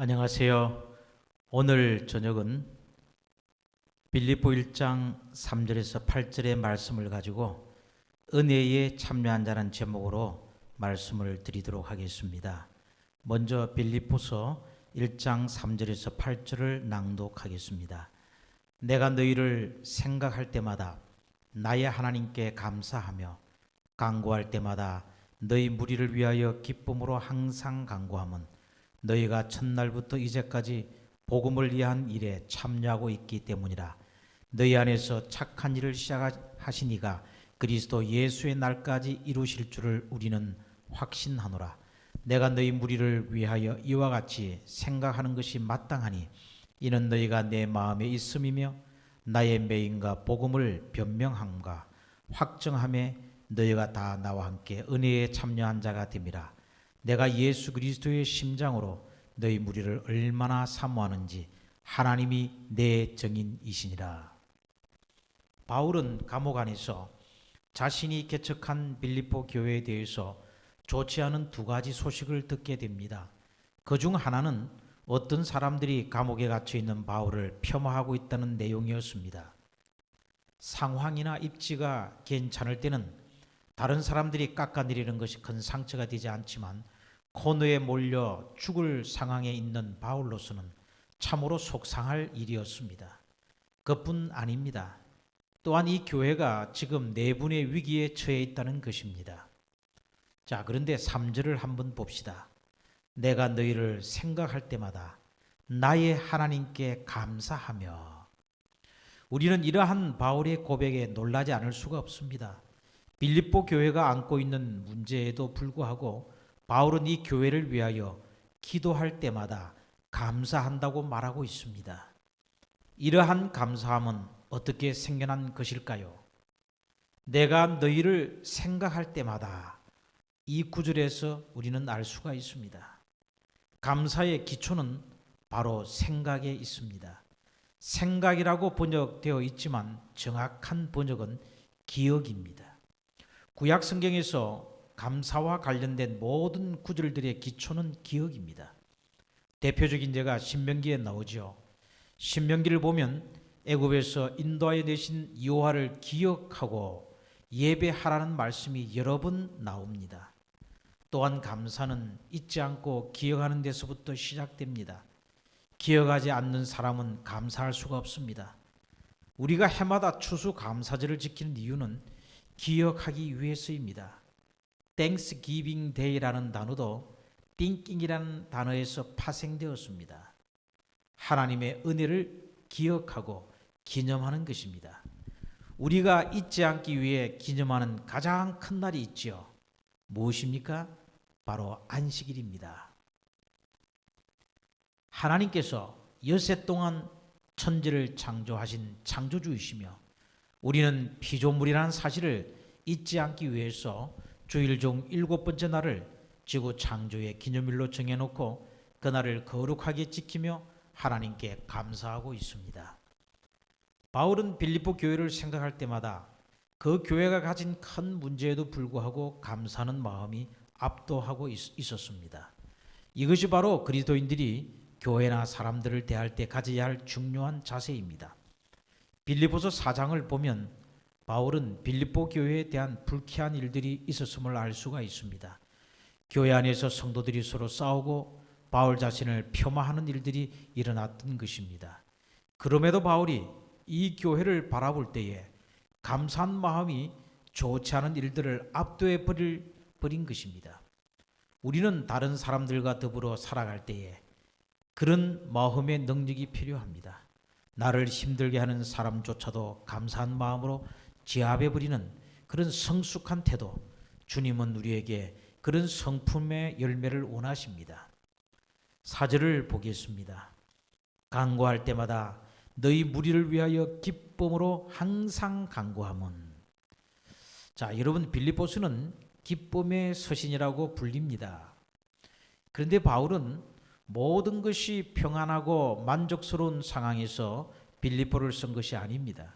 안녕하세요. 오늘 저녁은 빌립보 1장 3절에서 8절의 말씀을 가지고 은혜에 참여한 자라는 제목으로 말씀을 드리도록 하겠습니다. 먼저 빌립보서 1장 3절에서 8절을 낭독하겠습니다. 내가 너희를 생각할 때마다 나의 하나님께 감사하며 간구할 때마다 너희 무리를 위하여 기쁨으로 항상 간구함은 너희가 첫날부터 이제까지 복음을 위한 일에 참여하고 있기 때문이라. 너희 안에서 착한 일을 시작하신 이가 그리스도 예수의 날까지 이루실 줄을 우리는 확신하노라. 내가 너희 무리를 위하여 이와 같이 생각하는 것이 마땅하니 이는 너희가 내 마음에 있음이며 나의 매임과 복음을 변명함과 확정함에 너희가 다 나와 함께 은혜에 참여한 자가 됨이라. 내가 예수 그리스도의 심장으로 너희 무리를 얼마나 사모하는지 하나님이 내 증인이시니라. 바울은 감옥 안에서 자신이 개척한 빌립보 교회에 대해서 좋지 않은 두 가지 소식을 듣게 됩니다. 그 중 하나는 어떤 사람들이 감옥에 갇혀 있는 바울을 폄하하고 있다는 내용이었습니다. 상황이나 입지가 괜찮을 때는 다른 사람들이 깎아내리는 것이 큰 상처가 되지 않지만 코너에 몰려 죽을 상황에 있는 바울로서는 참으로 속상할 일이었습니다. 그뿐 아닙니다. 또한 이 교회가 지금 내분의 위기에 처해 있다는 것입니다. 자, 그런데 3절을 한번 봅시다. 내가 너희를 생각할 때마다 나의 하나님께 감사하며. 우리는 이러한 바울의 고백에 놀라지 않을 수가 없습니다. 빌립보 교회가 안고 있는 문제에도 불구하고 바울은 이 교회를 위하여 기도할 때마다 감사한다고 말하고 있습니다. 이러한 감사함은 어떻게 생겨난 것일까요? 내가 너희를 생각할 때마다, 이 구절에서 우리는 알 수가 있습니다. 감사의 기초는 바로 생각에 있습니다. 생각이라고 번역되어 있지만 정확한 번역은 기억입니다. 구약 성경에서 감사와 관련된 모든 구절들의 기초는 기억입니다. 대표적인 예가 신명기에 나오죠. 신명기를 보면 애굽에서 인도하여 내신 여호와를 기억하고 예배하라는 말씀이 여러 번 나옵니다. 또한 감사는 잊지 않고 기억하는 데서부터 시작됩니다. 기억하지 않는 사람은 감사할 수가 없습니다. 우리가 해마다 추수감사절을 지키는 이유는 기억하기 위해서입니다. Thanksgiving Day라는 단어도 thinking이라는 단어에서 파생되었습니다. 하나님의 은혜를 기억하고 기념하는 것입니다. 우리가 잊지 않기 위해 기념하는 가장 큰 날이 있지요. 무엇입니까? 바로 안식일입니다. 하나님께서 여세 동안 천지를 창조하신 창조주이시며 우리는 피조물이라는 사실을 잊지 않기 위해서 주일 중 7번째 날을 지구 창조의 기념일로 정해놓고 그날을 거룩하게 지키며 하나님께 감사하고 있습니다. 바울은 빌립보 교회를 생각할 때마다 그 교회가 가진 큰 문제에도 불구하고 감사하는 마음이 압도하고 있었습니다. 이것이 바로 그리스도인들이 교회나 사람들을 대할 때 가져야 할 중요한 자세입니다. 빌립보서 4장을 보면 바울은 빌립보 교회에 대한 불쾌한 일들이 있었음을 알 수가 있습니다. 교회 안에서 성도들이 서로 싸우고 바울 자신을 폄하하는 일들이 일어났던 것입니다. 그럼에도 바울이 이 교회를 바라볼 때에 감사한 마음이 좋지 않은 일들을 압도해 버린 것입니다. 우리는 다른 사람들과 더불어 살아갈 때에 그런 마음의 능력이 필요합니다. 나를 힘들게 하는 사람조차도 감사한 마음으로 지압해버리는 그런 성숙한 태도, 주님은 우리에게 그런 성품의 열매를 원하십니다. 4절을 보겠습니다. 간구할 때마다 너희 무리를 위하여 기쁨으로 항상 간구함은. 자, 여러분, 빌립보서는 기쁨의 서신이라고 불립니다. 그런데 바울은 모든 것이 평안하고 만족스러운 상황에서 빌립보를 쓴 것이 아닙니다.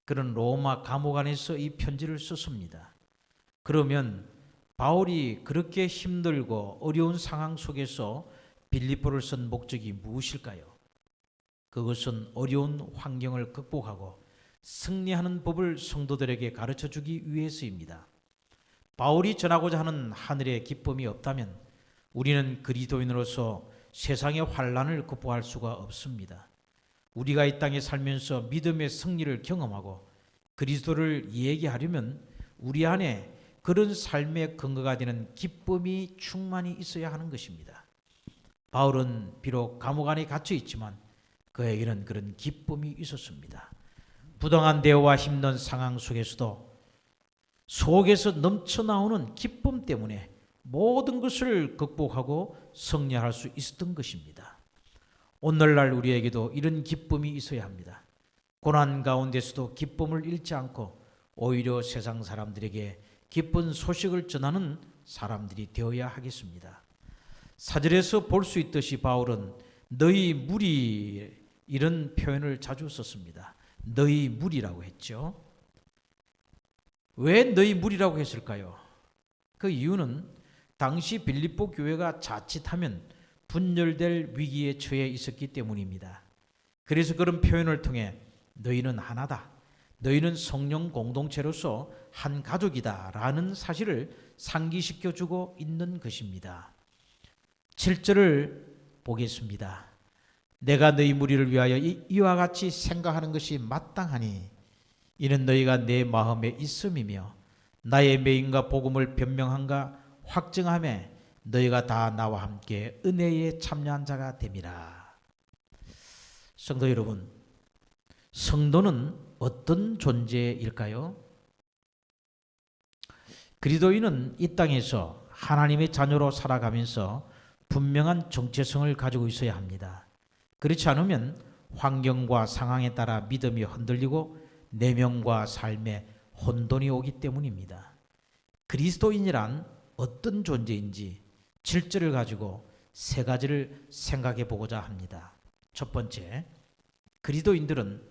그런 로마 감옥 안에서 이 편지를 썼습니다. 그러면 바울이 그렇게 힘들고 어려운 상황 속에서 빌립보를 쓴 목적이 무엇일까요? 그것은 어려운 환경을 극복하고 승리하는 법을 성도들에게 가르쳐 주기 위해서입니다. 바울이 전하고자 하는 하늘의 기쁨이 없다면 우리는 그리스도인으로서 세상의 환난을 극복할 수가 없습니다. 우리가 이 땅에 살면서 믿음의 승리를 경험하고 그리스도를 얘기하려면 우리 안에 그런 삶의 근거가 되는 기쁨이 충만히 있어야 하는 것입니다. 바울은 비록 감옥 안에 갇혀 있지만 그에게는 그런 기쁨이 있었습니다. 부당한 대우와 힘든 상황 속에서도 속에서 넘쳐나오는 기쁨 때문에 모든 것을 극복하고 승리할 수 있었던 것입니다. 오늘날 우리에게도 이런 기쁨이 있어야 합니다. 고난 가운데서도 기쁨을 잃지 않고 오히려 세상 사람들에게 기쁜 소식을 전하는 사람들이 되어야 하겠습니다. 사절에서 볼 수 있듯이 바울은 너희 무리 이런 표현을 자주 썼습니다. 너희 무리라고 했죠. 왜 너희 무리라고 했을까요? 그 이유는 당시 빌립보 교회가 자칫하면 분열될 위기에 처해 있었기 때문입니다. 그래서 그런 표현을 통해 너희는 하나다, 너희는 성령 공동체로서 한 가족이다 라는 사실을 상기시켜주고 있는 것입니다. 7절을 보겠습니다. 내가 너희 무리를 위하여 이와 같이 생각하는 것이 마땅하니 이는 너희가 내 마음에 있음이며 나의 매임과 복음을 변명한가 확증하며 너희가 다 나와 함께 은혜에 참여한 자가 됨이라. 성도 여러분, 성도는 어떤 존재일까요? 그리스도인은 이 땅에서 하나님의 자녀로 살아가면서 분명한 정체성을 가지고 있어야 합니다. 그렇지 않으면 환경과 상황에 따라 믿음이 흔들리고 내면과 삶에 혼돈이 오기 때문입니다. 그리스도인이란 어떤 존재인지 7절을 가지고 세 가지를 생각해 보고자 합니다. 첫 번째, 그리스도인들은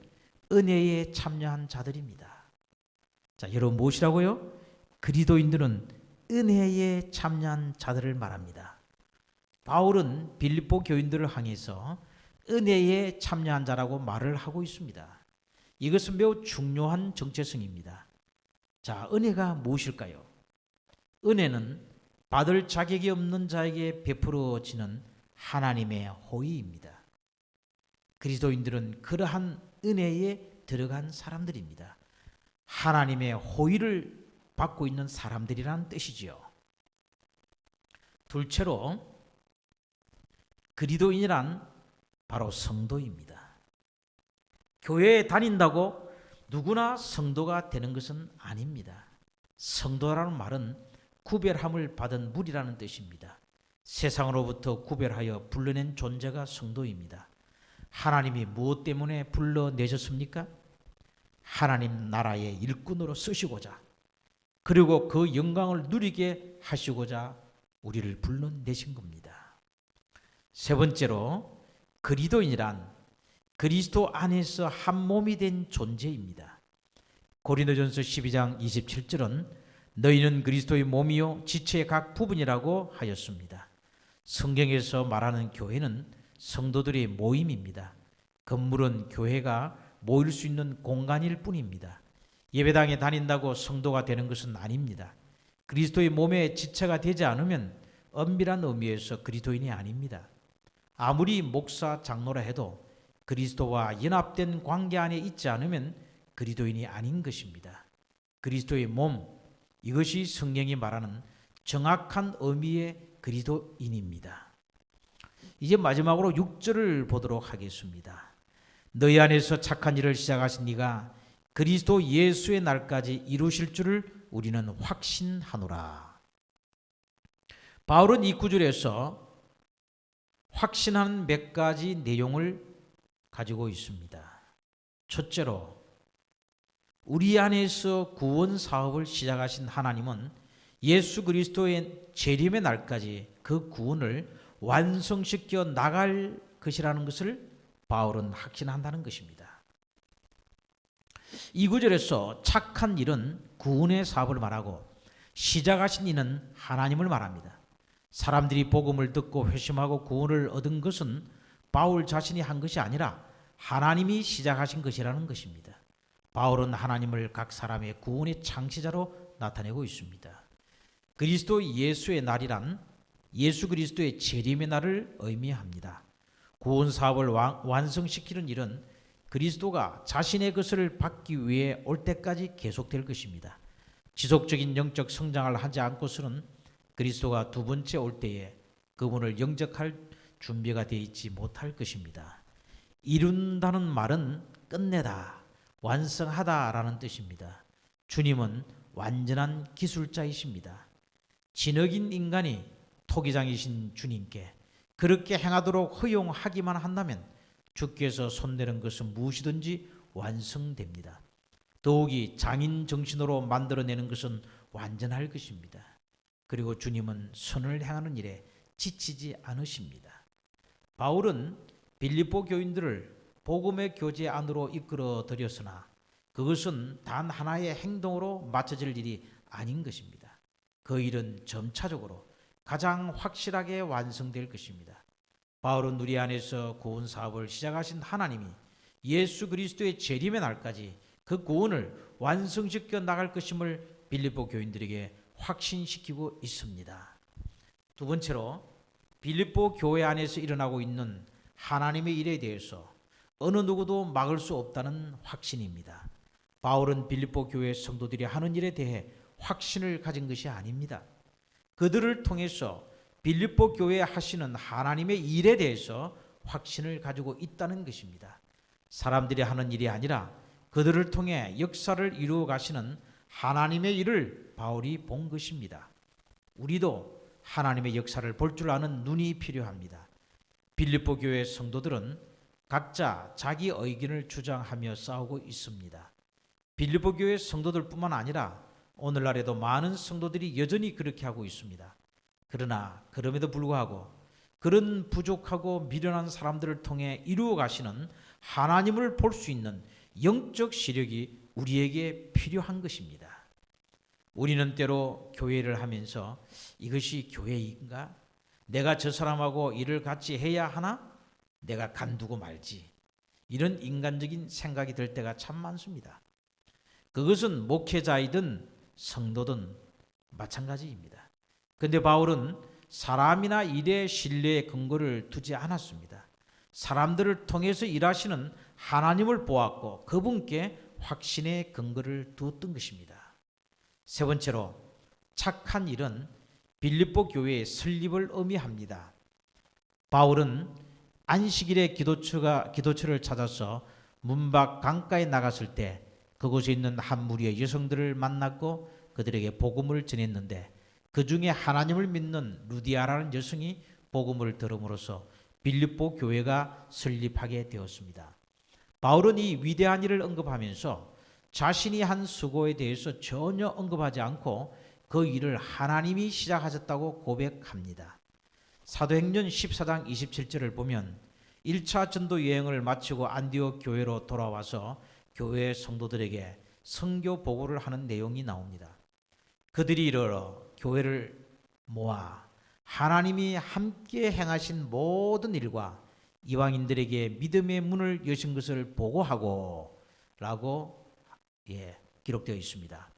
은혜에 참여한 자들입니다. 자, 여러분 무엇이라고요? 그리스도인들은 은혜에 참여한 자들을 말합니다. 바울은 빌립보 교인들을 향해서 은혜에 참여한 자라고 말을 하고 있습니다. 이것은 매우 중요한 정체성입니다. 자, 은혜가 무엇일까요? 은혜는 받을 자격이 없는 자에게 베풀어지는 하나님의 호의입니다. 그리스도인들은 그러한 은혜에 들어간 사람들입니다. 하나님의 호의를 받고 있는 사람들이라는 뜻이지요. 둘째로 그리스도인이란 바로 성도입니다. 교회에 다닌다고 누구나 성도가 되는 것은 아닙니다. 성도라는 말은 구별함을 받은 무리라는 뜻입니다. 세상으로부터 구별하여 불러낸 존재가 성도입니다. 하나님이 무엇 때문에 불러내셨습니까? 하나님 나라의 일꾼으로 쓰시고자, 그리고 그 영광을 누리게 하시고자 우리를 불러내신 겁니다. 세 번째로 그리스도인이란 그리스도 안에서 한 몸이 된 존재입니다. 고린도전서 12장 27절은 너희는 그리스도의 몸이요 지체의 각 부분이라고 하였습니다. 성경에서 말하는 교회는 성도들의 모임입니다. 건물은 교회가 모일 수 있는 공간일 뿐입니다. 예배당에 다닌다고 성도가 되는 것은 아닙니다. 그리스도의 몸의 지체가 되지 않으면 엄밀한 의미에서 그리스도인이 아닙니다. 아무리 목사 장로라 해도 그리스도와 연합된 관계 안에 있지 않으면 그리스도인이 아닌 것입니다. 그리스도의 몸, 이것이 성경이 말하는 정확한 의미의 그리스도인입니다. 이제 마지막으로 6절을 보도록 하겠습니다. 너희 안에서 착한 일을 시작하신 이가 그리스도 예수의 날까지 이루실 줄을 우리는 확신하노라. 바울은 이 구절에서 확신하는 몇 가지 내용을 가지고 있습니다. 첫째로 우리 안에서 구원 사업을 시작하신 하나님은 예수 그리스도의 재림의 날까지 그 구원을 완성시켜 나갈 것이라는 것을 바울은 확신한다는 것입니다. 이 구절에서 착한 일은 구원의 사업을 말하고 시작하신 이는 하나님을 말합니다. 사람들이 복음을 듣고 회심하고 구원을 얻은 것은 바울 자신이 한 것이 아니라 하나님이 시작하신 것이라는 것입니다. 바울은 하나님을 각 사람의 구원의 창시자로 나타내고 있습니다. 그리스도 예수의 날이란 예수 그리스도의 재림의 날을 의미합니다. 구원 사업을 완성시키는 일은 그리스도가 자신의 것을 받기 위해 올 때까지 계속될 것입니다. 지속적인 영적 성장을 하지 않고서는 그리스도가 두 번째 올 때에 그분을 영접할 준비가 되어 있지 못할 것입니다. 이룬다는 말은 끝내다, 완성하다라는 뜻입니다. 주님은 완전한 기술자이십니다. 진흙인 인간이 토기장이신 주님께 그렇게 행하도록 허용하기만 한다면 주께서 손내는 것은 무엇이든지 완성됩니다. 더욱이 장인 정신으로 만들어내는 것은 완전할 것입니다. 그리고 주님은 선을 행하는 일에 지치지 않으십니다. 바울은 빌립보 교인들을 복음의 교제 안으로 이끌어 들였으나 그것은 단 하나의 행동으로 맞춰질 일이 아닌 것입니다. 그 일은 점차적으로 가장 확실하게 완성될 것입니다. 바울은 우리 안에서 구원 사업을 시작하신 하나님이 예수 그리스도의 재림의 날까지 그 구원을 완성시켜 나갈 것임을 빌립보 교인들에게 확신시키고 있습니다. 두 번째로 빌립보 교회 안에서 일어나고 있는 하나님의 일에 대해서 어느 누구도 막을 수 없다는 확신입니다. 바울은 빌립보 교회 성도들이 하는 일에 대해 확신을 가진 것이 아닙니다. 그들을 통해서 빌립보 교회에 하시는 하나님의 일에 대해서 확신을 가지고 있다는 것입니다. 사람들이 하는 일이 아니라 그들을 통해 역사를 이루어 가시는 하나님의 일을 바울이 본 것입니다. 우리도 하나님의 역사를 볼 줄 아는 눈이 필요합니다. 빌립보 교회 성도들은 각자 자기 의견을 주장하며 싸우고 있습니다. 빌립보 교회 성도들뿐만 아니라 오늘날에도 많은 성도들이 여전히 그렇게 하고 있습니다. 그러나 그럼에도 불구하고 그런 부족하고 미련한 사람들을 통해 이루어 가시는 하나님을 볼 수 있는 영적 시력이 우리에게 필요한 것입니다. 우리는 때로 교회를 하면서 이것이 교회인가? 내가 저 사람하고 일을 같이 해야 하나? 내가 간두고 말지. 이런 인간적인 생각이 들 때가 참 많습니다. 그것은 목회자이든 성도든 마찬가지입니다. 그런데 바울은 사람이나 일에 신뢰의 근거를 두지 않았습니다. 사람들을 통해서 일하시는 하나님을 보았고 그분께 확신의 근거를 두었던 것입니다. 세 번째로 착한 일은 빌립보 교회의 설립을 의미합니다. 바울은 안식일에 기도처를 찾아서 문밖 강가에 나갔을 때 그곳에 있는 한 무리의 여성들을 만났고 그들에게 복음을 전했는데 그 중에 하나님을 믿는 루디아라는 여성이 복음을 들음으로써 빌립보 교회가 설립하게 되었습니다. 바울은 이 위대한 일을 언급하면서 자신이 한 수고에 대해서 전혀 언급하지 않고 그 일을 하나님이 시작하셨다고 고백합니다. 사도행전 14장 27절을 보면 1차 전도 여행을 마치고 안디옥 교회로 돌아와서 교회 성도들에게 선교 보고를 하는 내용이 나옵니다. 그들이 이르러 교회를 모아 하나님이 함께 행하신 모든 일과 이방인들에게 믿음의 문을 여신 것을 보고하고 라고 기록되어 있습니다.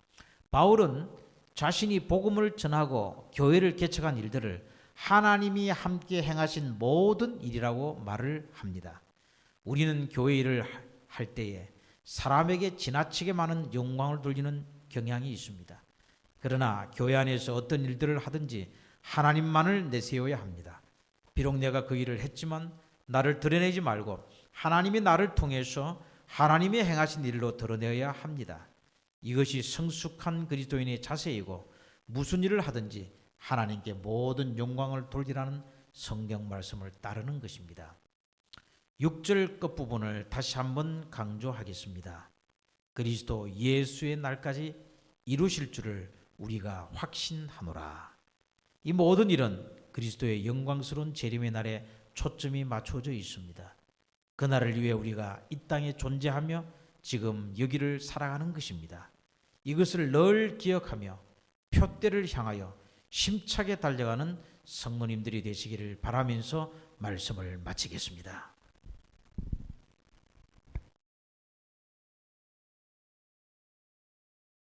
바울은 자신이 복음을 전하고 교회를 개척한 일들을 하나님이 함께 행하신 모든 일이라고 말을 합니다. 우리는 교회 일을 할 때에 사람에게 지나치게 많은 영광을 돌리는 경향이 있습니다. 그러나 교회 안에서 어떤 일들을 하든지 하나님만을 내세워야 합니다. 비록 내가 그 일을 했지만 나를 드러내지 말고 하나님이 나를 통해서 하나님이 행하신 일로 드러내야 합니다. 이것이 성숙한 그리스도인의 자세이고 무슨 일을 하든지 하나님께 모든 영광을 돌리라는 성경 말씀을 따르는 것입니다. 6절 끝부분을 다시 한번 강조하겠습니다. 그리스도 예수의 날까지 이루실 줄을 우리가 확신하노라. 이 모든 일은 그리스도의 영광스러운 재림의 날에 초점이 맞춰져 있습니다. 그날을 위해 우리가 이 땅에 존재하며 지금 여기를 살아가는 것입니다. 이것을 늘 기억하며 표대를 향하여 심차게 달려가는 성도님들이 되시기를 바라면서 말씀을 마치겠습니다.